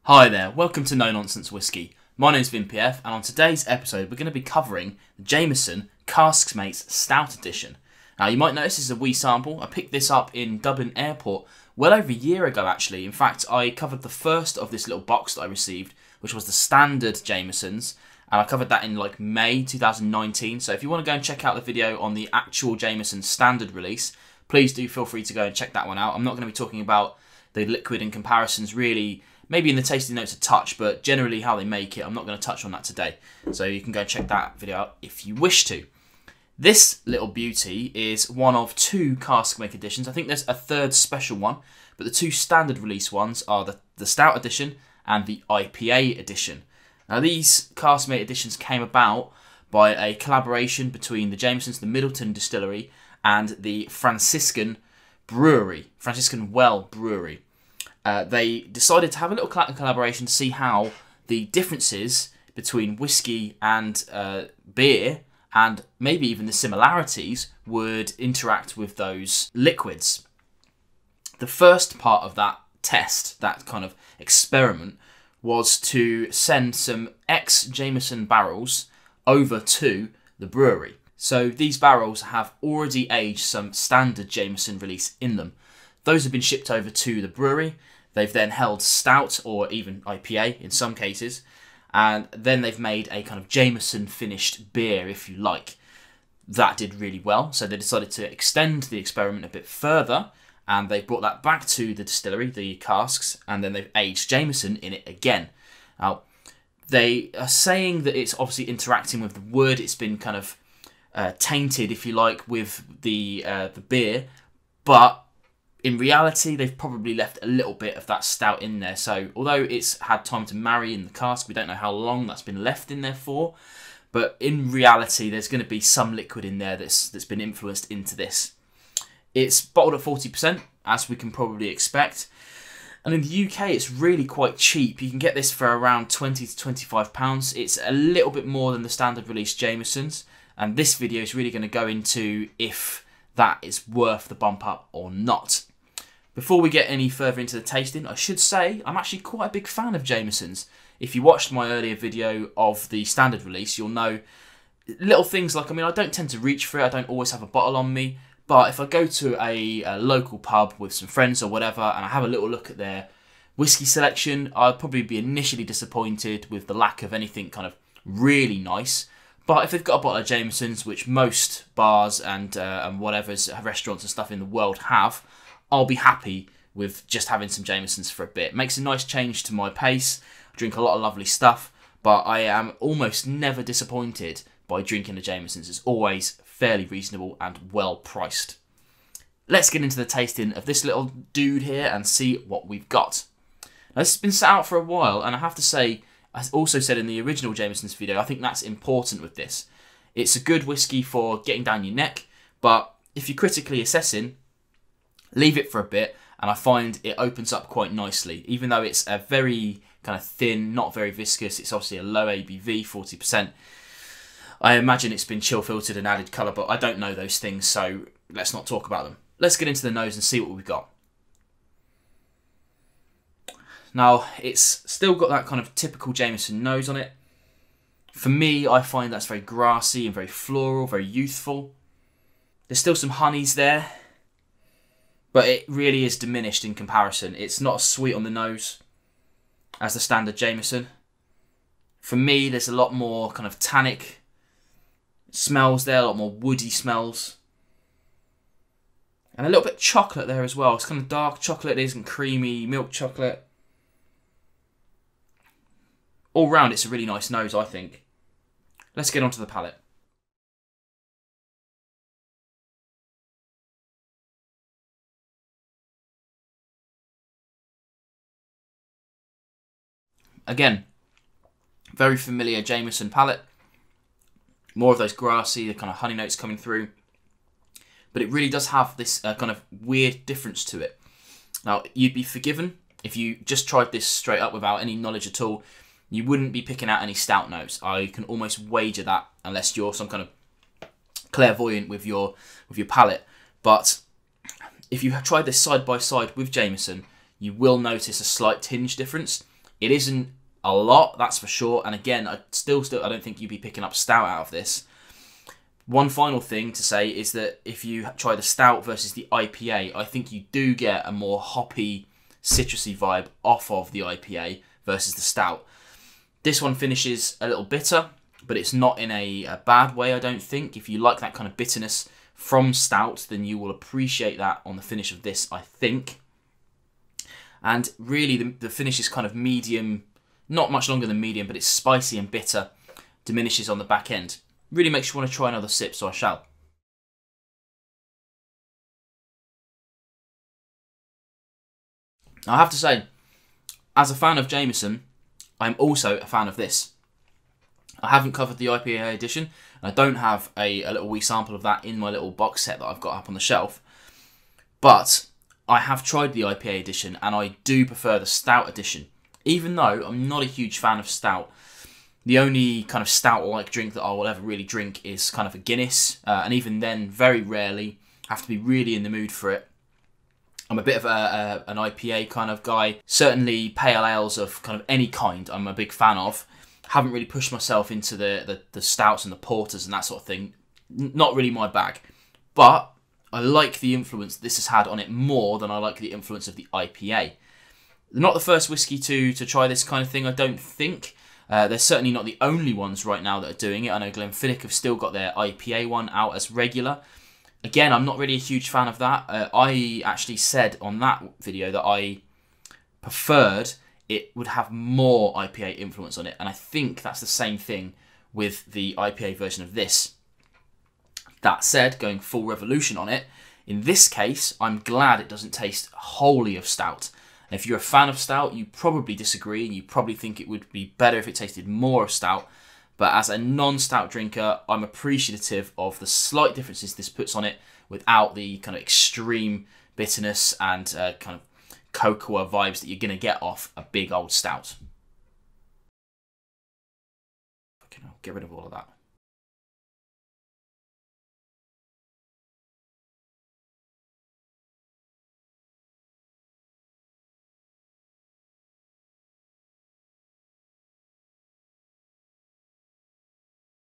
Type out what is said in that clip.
Hi there, welcome to Nonsense Whisky. My name's VinPF, and on today's episode we're going to be covering the Jameson Caskmates Stout Edition. Now you might notice this is a wee sample. I picked this up in Dublin Airport well over a year ago actually. In fact, I covered the first of this little box that I received, which was the standard Jamesons, and I covered that in like May 2019. So if you want to go and check out the video on the actual Jameson standard release, please do feel free to go and check that one out. I'm not going to be talking about the liquid and comparisons really. Maybe in the tasting notes a touch, but generally how they make it, I'm not going to touch on that today. So you can go and check that video out if you wish to. This little beauty is one of two Caskmate editions. I think there's a third special one, but the two standard release ones are the Stout edition and the IPA edition. Now these Caskmate editions came about by a collaboration between the Jamesons, the Middleton Distillery, and the Franciscan Well Brewery. They decided to have a little collaboration to see how the differences between whiskey and beer, and maybe even the similarities, would interact with those liquids. The first part of that test, that kind of experiment, was to send some ex-Jameson barrels over to the brewery. So these barrels have already aged some standard Jameson release in them. Those have been shipped over to the brewery. They've then held stout, or even IPA in some cases, and then they've made a kind of Jameson finished beer, if you like. That did really well, so they decided to extend the experiment a bit further, and they brought that back to the distillery, the casks, and then they've aged Jameson in it again. Now, they are saying that it's obviously interacting with the wood. It's been kind of tainted, if you like, with the beer, but in reality, they've probably left a little bit of that stout in there. So although it's had time to marry in the cask, we don't know how long that's been left in there for. But in reality, there's going to be some liquid in there that's been influenced into this. It's bottled at 40%, as we can probably expect. And in the UK, it's really quite cheap. You can get this for around £20 to £25. It's a little bit more than the standard release Jamesons. And this video is really going to go into if that is worth the bump up or not. Before we get any further into the tasting, I should say I'm actually quite a big fan of Jamesons. If you watched my earlier video of the standard release, you'll know little things like, I don't tend to reach for it, I don't always have a bottle on me, but if I go to a local pub with some friends or whatever, and I have a little look at their whiskey selection, I'd probably be initially disappointed with the lack of anything kind of really nice. But if they've got a bottle of Jamesons, which most bars and whatever's restaurants and stuff in the world have, I'll be happy with just having some Jamesons for a bit. Makes a nice change to my pace. I drink a lot of lovely stuff, but I am almost never disappointed by drinking the Jamesons. It's always fairly reasonable and well priced. Let's get into the tasting of this little dude here and see what we've got. Now, this has been sat out for a while, and I have to say, as I also said in the original Jamesons video, I think that's important with this. It's a good whiskey for getting down your neck, but if you're critically assessing, leave it for a bit, and I find it opens up quite nicely. Even though it's a very kind of thin, not very viscous, it's obviously a low ABV, 40%. I imagine it's been chill filtered and added colour, but I don't know those things, so let's not talk about them. Let's get into the nose and see what we've got. Now, it's still got that kind of typical Jameson nose on it. For me, I find that's very grassy and very floral, very youthful. There's still some honeys there, but it really is diminished in comparison. It's not as sweet on the nose as the standard Jameson. For me, there's a lot more kind of tannic smells there, a lot more woody smells. And a little bit of chocolate there as well. It's kind of dark chocolate, it isn't creamy, milk chocolate. All round, it's a really nice nose, I think. Let's get onto the palate. Again, very familiar Jameson palate. More of those grassy, the kind of honey notes coming through. But it really does have this kind of weird difference to it. Now, you'd be forgiven if you just tried this straight up without any knowledge at all. You wouldn't be picking out any stout notes. I can almost wager that, unless you're some kind of clairvoyant with your palate. But if you tried this side by side with Jameson, you will notice a slight tinge difference It isn't a lot, that's for sure. And again, I don't think you'd be picking up stout out of this. One final thing to say is that if you try the stout versus the IPA, I think you do get a more hoppy, citrusy vibe off of the IPA versus the stout. This one finishes a little bitter, but it's not in a bad way, I don't think. If you like that kind of bitterness from stout, then you will appreciate that on the finish of this, I think. And really, the finish is kind of medium, not much longer than medium, but it's spicy and bitter, diminishes on the back end. Really makes you want to try another sip, so I shall. I have to say, as a fan of Jameson, I'm also a fan of this. I haven't covered the IPA edition, and I don't have a little wee sample of that in my little box set that I've got up on the shelf. But I have tried the IPA edition, and I do prefer the stout edition. Even though I'm not a huge fan of stout, the only kind of stout-like drink that I will ever really drink is kind of a Guinness, and even then, very rarely. Have to be really in the mood for it. I'm a bit of an IPA kind of guy. Certainly pale ales of kind of any kind I'm a big fan of. Haven't really pushed myself into the stouts and the porters and that sort of thing. Not really my bag. But I like the influence this has had on it more than I like the influence of the IPA. They're not the first whiskey to try this kind of thing, I don't think. They're certainly not the only ones right now that are doing it. I know Glenfiddich have still got their IPA one out as regular. Again, I'm not really a huge fan of that. I actually said on that video that I preferred it would have more IPA influence on it, and I think that's the same thing with the IPA version of this. That said, going full revolution on it, in this case, I'm glad it doesn't taste wholly of stout. And if you're a fan of stout, you probably disagree, and you probably think it would be better if it tasted more of stout. But as a non-stout drinker, I'm appreciative of the slight differences this puts on it without the kind of extreme bitterness and kind of cocoa vibes that you're going to get off a big old stout. Okay, I'll get rid of all of that.